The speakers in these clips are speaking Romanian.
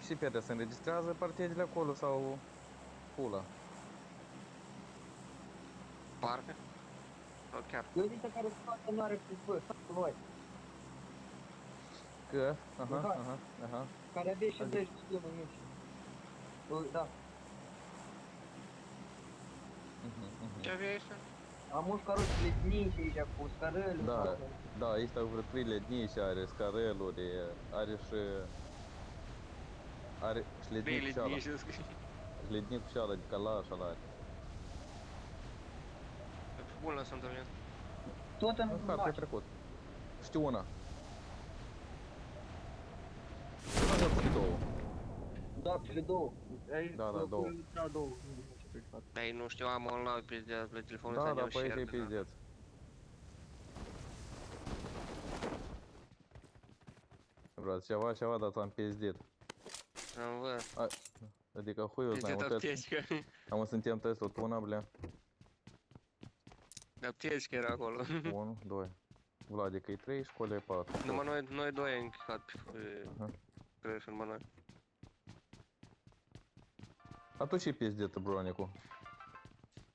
Și pierde, se înregistrează partidele acolo sau pula? Parcă? Sau chiar? Eu zic care scoate nu are cu bă, cu noi. Că? Aha, Da. aha, aha. Care avea și Adică- 10 milioane, nu știu. Da. Ce avea ăsta? Am mulți caroți letnici aici cu scarăli. Da, da, este vreo 3 lednii și are scareluri, are și... Are și lednic Trei și ala. lednici scrie. Și lednic și ala de calaș ala are. Bun la s-a întâlnit. Tot în În carte match. trecut. Știu una. Una sau știu două. Da, cele două. Da, da, două. Da, două. Nu știu ce fac. Dar ei nu știu, am online pe telefonul Da, ăsta da, de-au păi share, e da. pizdeț. Brat, ceva, dar ți-am pizdit. Am văzut. Adică huiul Pizdet знаю, вот это. aptecică. Am suntem testul tuna, blea. Aptecică era acolo. 1, 2. Vladic e 3, școala e 4. Numai noi doi am închicat pe Aha. crash numai noi. A tu ce pizdită, Bronicu?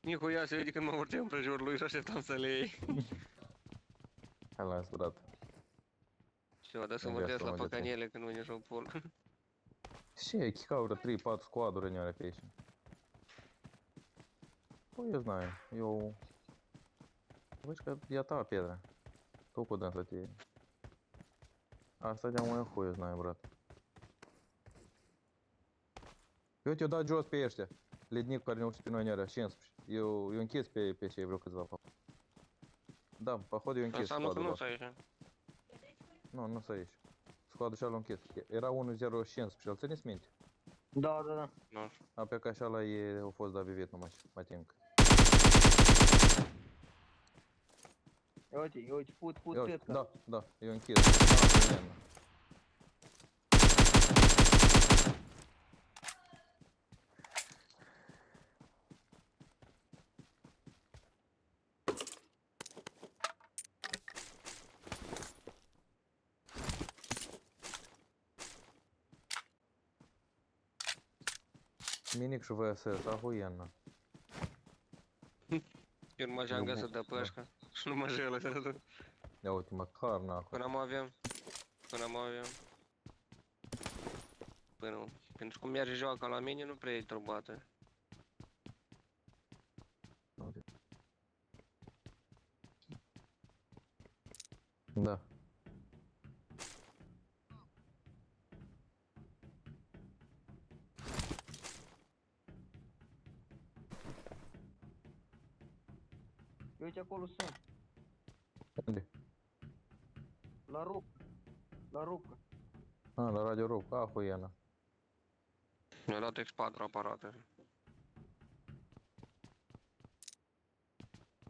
Nicu ia se vede când mă urte împrejurul lui și așteptam să le iei. Hai las, brat. Și o dă să În mă viața des la mă găsesc. păcaniele când vine și-o pol. Ce e, chicau vreo 3-4 squaduri în pe aici. Păi eu знаю, eu... Vezi că e a ta piedra. Tu cu dânsă te... Asta de-am mai eu знаю, brat. Eu te-o dat jos pe ăștia. Lednic care ne uși pe noi în area 15. Eu închis pe cei vreo câțiva fapt. Da, poходу eu închis Înseamnă că squadul, nu da. s-a aici. Nu să ieși. Squadul și-a închis. Era 1-0-15, îl țineți minte? Da, da, da. Nu știu. A pe că așa la ei au fost davivit numai, mă tinc. Ia uite, put Eu, tătka. da, eu închis. Da, bine. Minic și VSS, ahuienă. Eu numai ce-am găsit de pășcă. Și nu mă jelă să duc. Ia uite, măcar n-ahu. Până mă aveam. Până, pentru cum merge joaca la mine, nu prea e turbată. Da. Eu uite acolo sunt. Unde? La rupă. La rupă. Ah, la Radio Rup, ahuienă. Mi-a dat X4 aparate.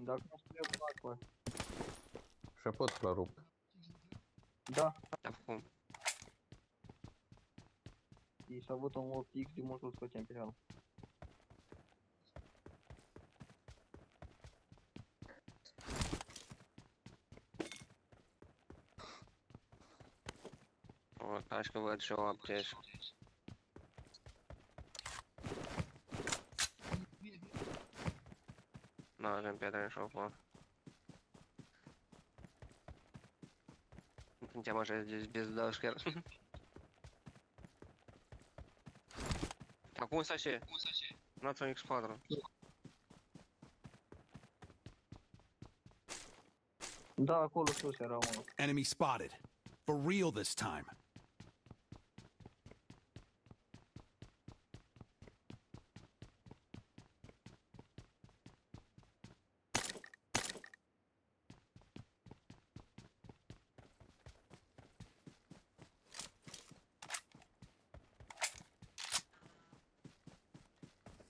Dacă nu știu eu fac, bă. Și pot la Rup. Da. Dar cum? Și s-a avut un 8X de mult îl scoțeam pe el. O, cași că văd și o apteci. Nu avem piedre și o fă. Suntem așa de бездашь, chiar. Acum să ce? N-ați un X4. Da, acolo sus era unul. Enemy spotted. For real this time.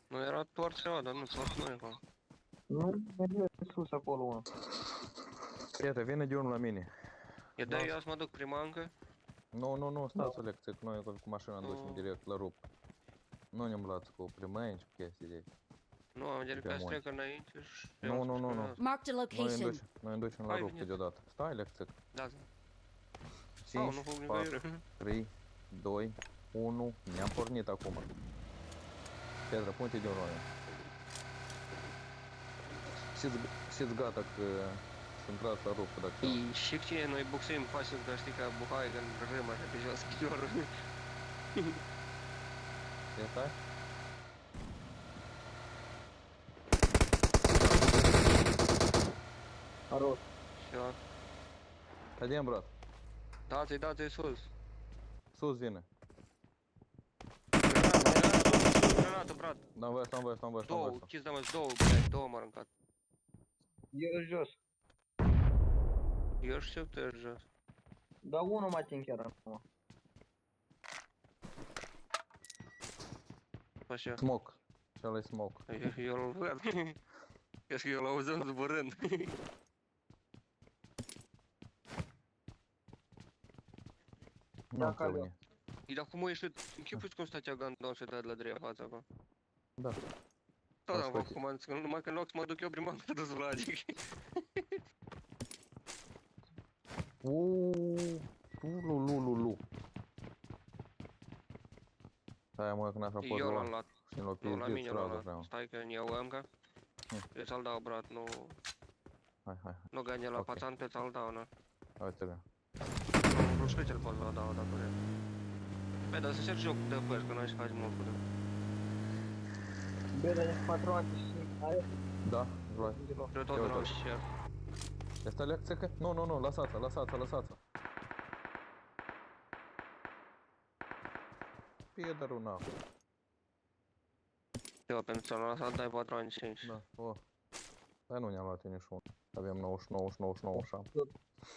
Nu era tort ceva, dar nu tort nu e acolo. Nu, merge sus acolo unul. Prietene, vine de unul la mine. E da, eu să mă duc prima încă. Nu, stați o lecție, că noi cu mașina ducem direct la Rup. Nu ne umblați cu primăini și chestii de... Nu, am încercat să mult. trec înainte și... Nu. Marked a location. Noi înducem la Hai, Rup vine. deodată. Stai lecție. Da, 5, nu fug 4, nicăieri. 3, 2, 1, ne-am pornit acum. Petra, pune-te de noi. Știți gata că sunt tras la rupă dacă... Și cine noi buxuim facem, că știi că buhai când râm așa pe jos chiorul. E stai? Хорош. Și da. Haidem, brat. Dați-i sus. Sus vine. Granată, brat. N-am voie, n-am voie, n-am voie, n-am Două, voie. chis damă, două, blядь, două m-a aruncat. Eu jos. Eu știu că tu ești jos. Dar unul mă ating chiar acum. Așa. Smoke. Și ăla e smoke. Eu îl văd. Că și eu l-auzăm zburând. Nu Da, trebuie. calea. E, dar cum a ieșit? Închipuiți cum stă Gandon și dă de la dreapta fața acolo. Da. Tot am Asculti. făcut comandă, că numai că în loc să mă duc eu prima dată dus Vladic. Lu. Stai mă, că n-aș Eu pot l-am lua. luat. Și l-o Nu, la pizdit mine l-am stradă, luat. vreau. Stai că iau încă. Eu ți-l dau, brat, nu... Hai. Nu gane la Ok. pațan, pe ți-l dau, nu. Uite-le. Nu știu ce-l pot să dau dacă vrei. Băi, dar să cer joc de păși, că noi și faci mult cu dem. Bă, dar ești patroane și are. Da, Vlad. Eu tot Ia vreau uite. și cer. Asta le țecă? Nu, lăsați-o. Piedarul n-a. Eu pentru ți-l lăsat, dai patroane 5. Da, Dar nu ne-am luat nici unul. Avem 99, așa.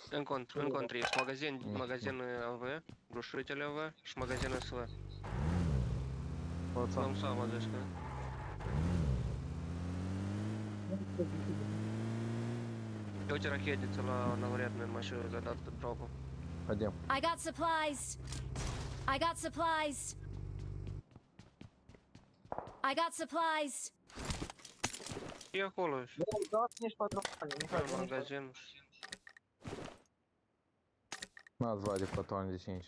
În contri, ești magazin AV, глушители AV și magazin SV. Forța. Dăm seama, deci că... Eu ce rachetiță la navariat în mașină, că a dat dropul. Haidem. I got supplies. I got supplies. E acolo și... Bă, dați niște patroane, nu faci în nimic. magazin. N-ați Vlad de patoane de 5.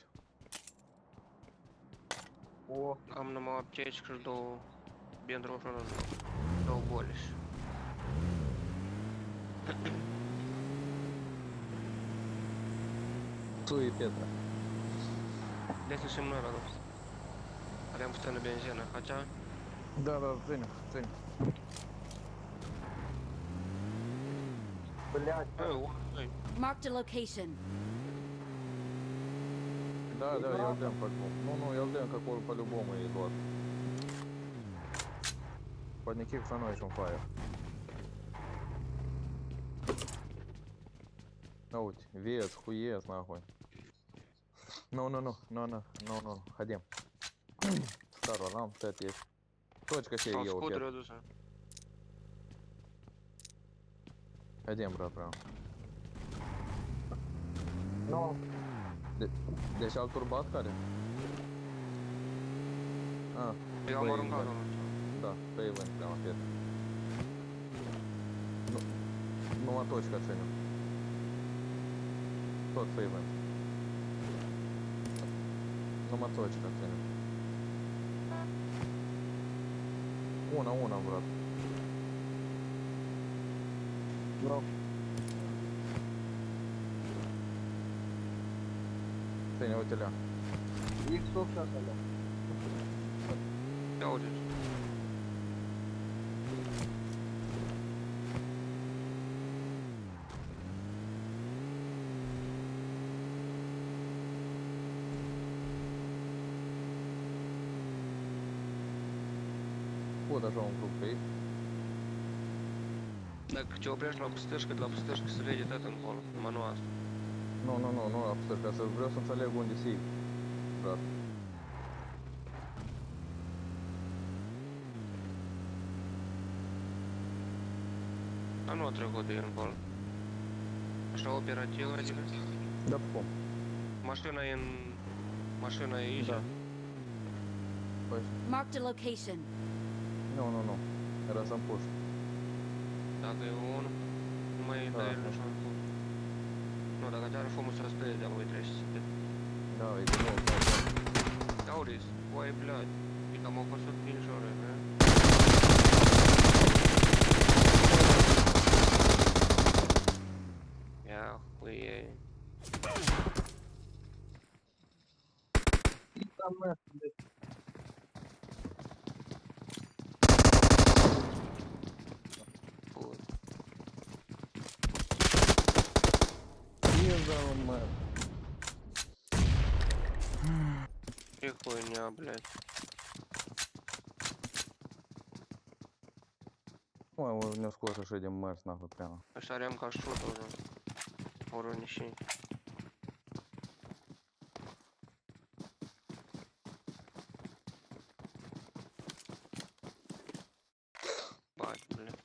O, Am numai apteci și două... Bendru și două boliș. Sui Petra. Deci și noi la dos. Avem puțină benzină, facea? Da, ține. блядь. Oi, Marked a location. Da, el dăm по-любому. Nu, el dăm, că acolo по-любому e luat. Подниких со мной еще фаер. Ауть, вес, хуес, нахуй. Ну, ходим. Старого, нам тет есть. Точка себе am его, scutul Пет. redusă. Ходим, брат, прям. Nu, Deci alt turbat care? Ah, Eu am Păi, aruncat da. unul. да, Пейвен, прямо Пет. Ну, точка ценю. Тот Пейвен. Ну, точка ценю. Una, брат. nu. Ценя, уйти-ля. Их сок сейчас алё. Ia auzi. Вот даже он круг стоит. Dacă te oprești la pustășcă, de la pustășcă se vede tot încolo, numai nu asta. Nu, absolut, ca să vreau să înțeleg unde si, brат. Dar nu a trecut de încolo. Așa operativ, adică? Da, cum? Mașina e în... Mașina e aici? Da. Păi, Marked a location. nu. Era să-mi puși. Dacă e unul, nu mai Da, dai da. așa încolo. Nu, dacă te are fumul să spre de-a voi treci. Da, e din nou. Auris. Ой, блядь. И там около скриншоры, да? Я охуею. И там, блядь, Фу. Пизда, мэр. И хуйня, блядь. Ой, у него скоро шедем мэрс нахуй прямо. Шарям кашу тоже. Воронищей. Бать, блядь.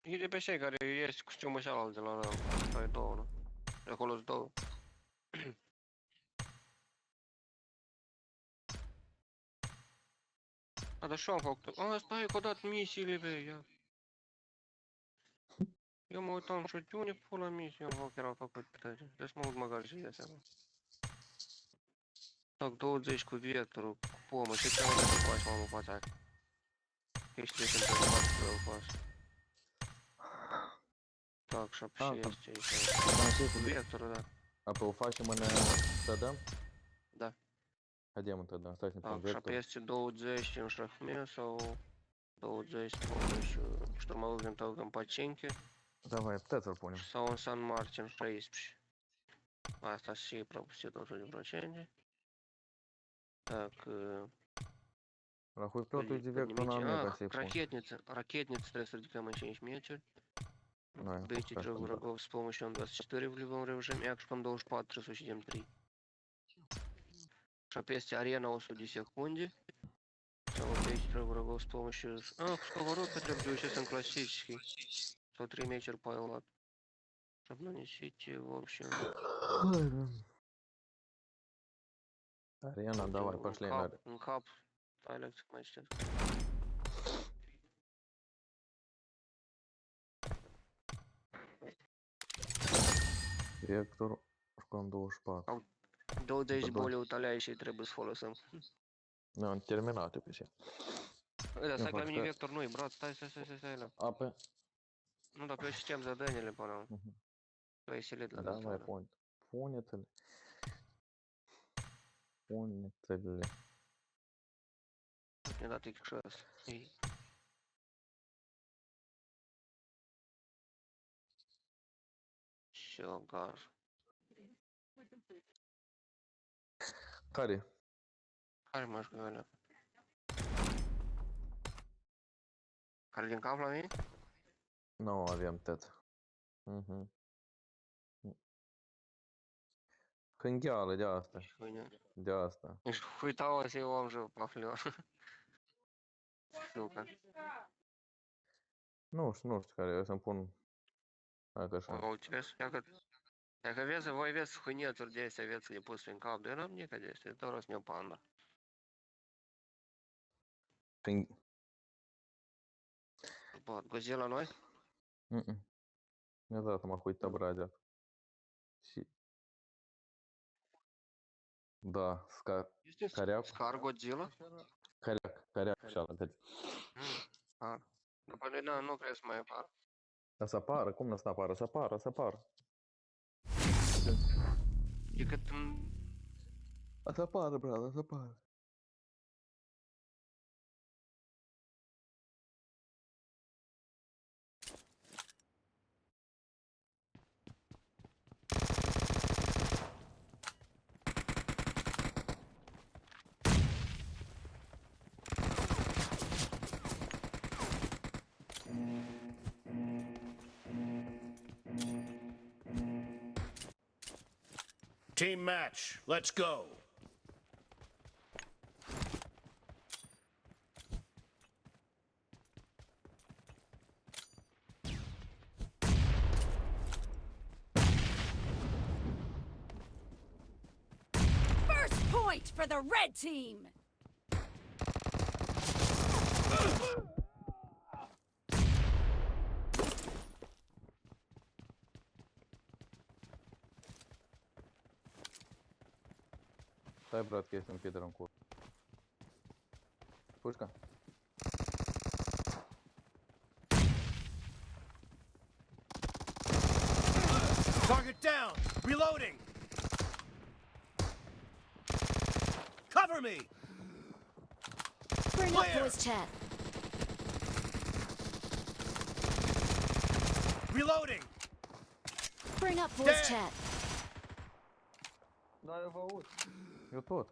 Idzie pe cei care ies cu sciumă cealaltă de la rău. Asta e două, nu? De acolo sunt două. A, dar și-am făcut. A, stai că o dat misiile pe ea. Eu mă uitam și de unde pula misii am făcut, erau făcut pe tăi. Deci mă uit măcar și de seama. Так, 20 cu vectorul, cu pomă, ce trebuie să faci, mamă, poate ai. Ești de când te faci pe el pas. Так, 7-6 aici. Там ще Cu vectorul, da. А по фаші мене тогда? Da. Ходімо тоді, ставь на Так, вектор. 720 în șahme sau 20 с помощью штурмовых винтовок починки Давай, птецер понял. sau în San Martin 16. Asta și пропустил 100%. Так, Рахуй плоту йди вектор на мне, по сей пункт. ракетница trebuie să ridicăm în 5 metri. Ну, я Бейте пока 3 что да. врагов с помощью М24 в любом режиме. Якшком 24 susținem 3. 7 арена 110 секунде. Sau бейте 3 врагов с помощью... А, сковород потребует сейчас он классический. 103 метр пайлот. Чтобы нанесите, в общем... Арена, давай, пошли на... Кап. Алекс, мастер. Вектор, шкондул шпат. 20 Da. более утоляющие trebuie să folosim. Nu, am terminat pe ce. Da, stai fac la mine asta. vector, nu-i, brat, stai la. Апе. Nu, dar pe eu știam zadanele până. Мгм. Tu ai silit la Давай, dată. понял. Понятели. Понятели. Ne-a dat X6. Все, газ. Care? Care m-aș gălea? Care din cap la mine? Nu avem tot. Mhm. Hângheală de asta. Хуйня. De asta. Ești uitau să eu am jă pafleo. Suca. Nu știu care, eu să-mi pun... Hai că așa. Молчишь? Dacă vezi, voi vezi хуйнетuri de astea, vezi le pus în cap, dar n-am nică de astea, doar o să ne panda. Вот, гузи la noi? Не знаю, там охуеть отобразят. Да, Este Corect. Scar Godzilla? Corect, așa, găti. Scar. După lui, nu cred să mai apar. Dar să apară, cum nu să apară? Să apară, să apară. Decât Să apară, brată, să apară. Team match. Let's go. First point for the red team. Stai, brat, că este un pieder în cur. Pușca. Target down. Reloading. Cover me. Bring up Clear. voice chat. Reloading. Bring up voice Dead. chat. Da, eu vă aud. Eu tot.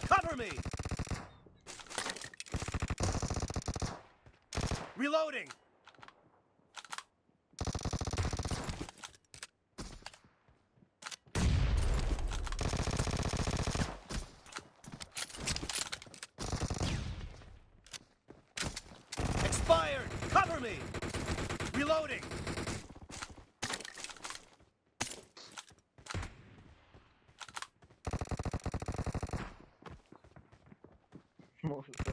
Cover me. Reloading. Expired. Cover me. Reloading. Nu știu.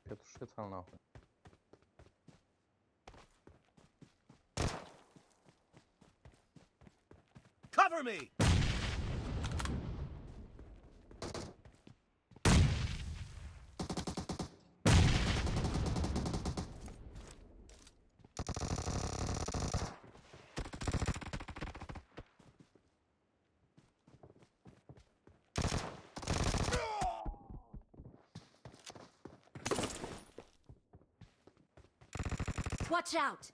Петушица нахуй. Cover me. Watch out.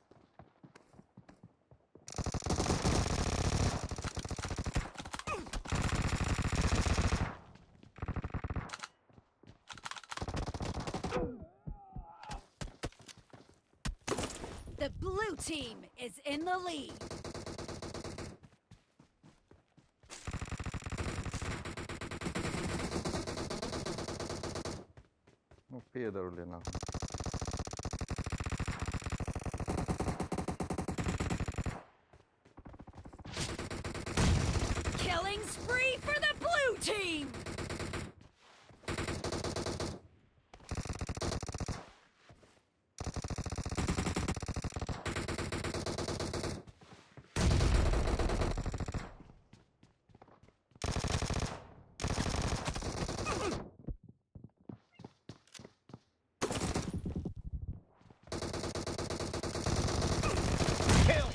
The blue team is in the lead. Nu, piederule, nahui. Killing spree for the blue team. Kill.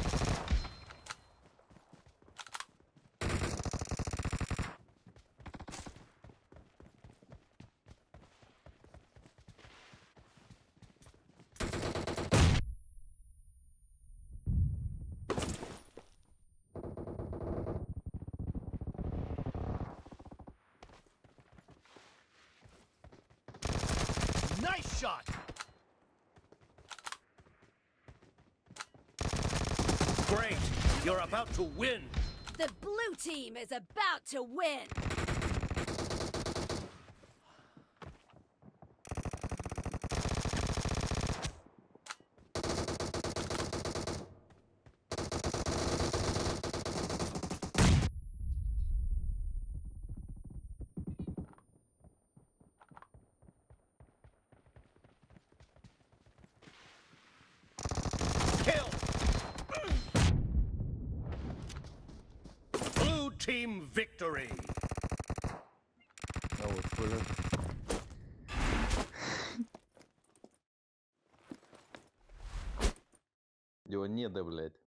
Nice shot. Great. You're about to win. The blue team is about to win. Kill. Blue team victory. Auzi, spune. Леонида, блядь.